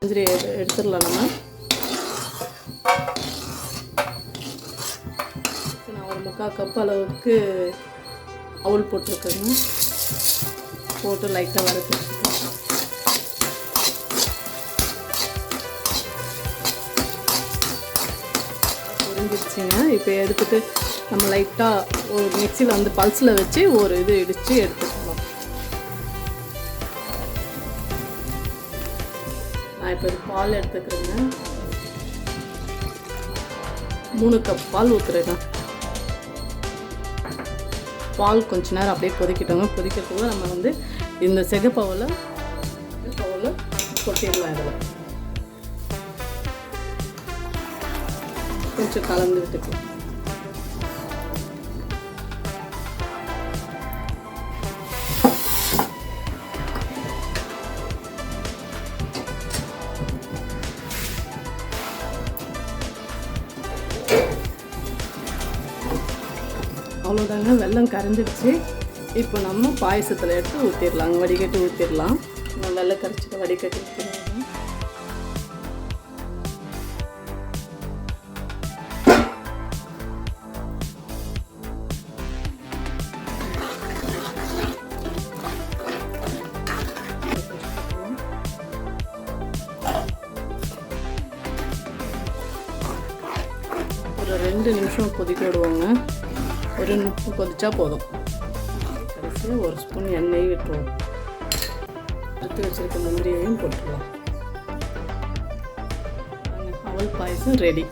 முந்திரி எடுத்துடலாம் நம்ம. நான் ஒரு 3/4 கப் அளவுக்கு அவல் போட்டிருக்கேங்க. போட்டு லைட்டாக வறுத்து புரிஞ்சிருச்சுங்க. இப்போ எடுத்துகிட்டு நம்ம லைட்டாக ஒரு மிக்சியில் வந்து பல்ஸில் வச்சு ஒரு இது இடித்து எடுத்துக்கலாம். நான் இப்போ பால் எடுத்துக்கிறேங்க. 3 கப் பால் ஊற்றுறேங்க. பால் கொஞ்ச நேரம் அப்படியே கொதிக்கிட்டோங்க. கொதிக்கிறதுக்கு நம்ம வந்து இந்த சிகப்பவலை கொட்டிடலாம். இதில் கொஞ்சம் கலந்து விட்டுக்கலாம். அவ்வளோதாங்க, வெல்லம் கரைஞ்சிடுச்சு. இப்போ நம்ம பாயசத்தில் எடுத்து ஊற்றிடலாங்க. வடிகட்டி ஊற்றிடலாம். வெள்ளை கரைச்சிட்டு வடிகட்டி ஊற்றிடலாம். ஒரு 2 நிமிஷம் கொதிக்க விடுவோங்க. 1 நிமிஷம் கொதிச்சா போதும். கடைசியாக 1 ஸ்பூன் எண்ணெய் விட்டுருவோம். எடுத்து வச்சுருக்க முந்திரியையும் போட்டுருவோம். அவல் பாயசம் ரெடி.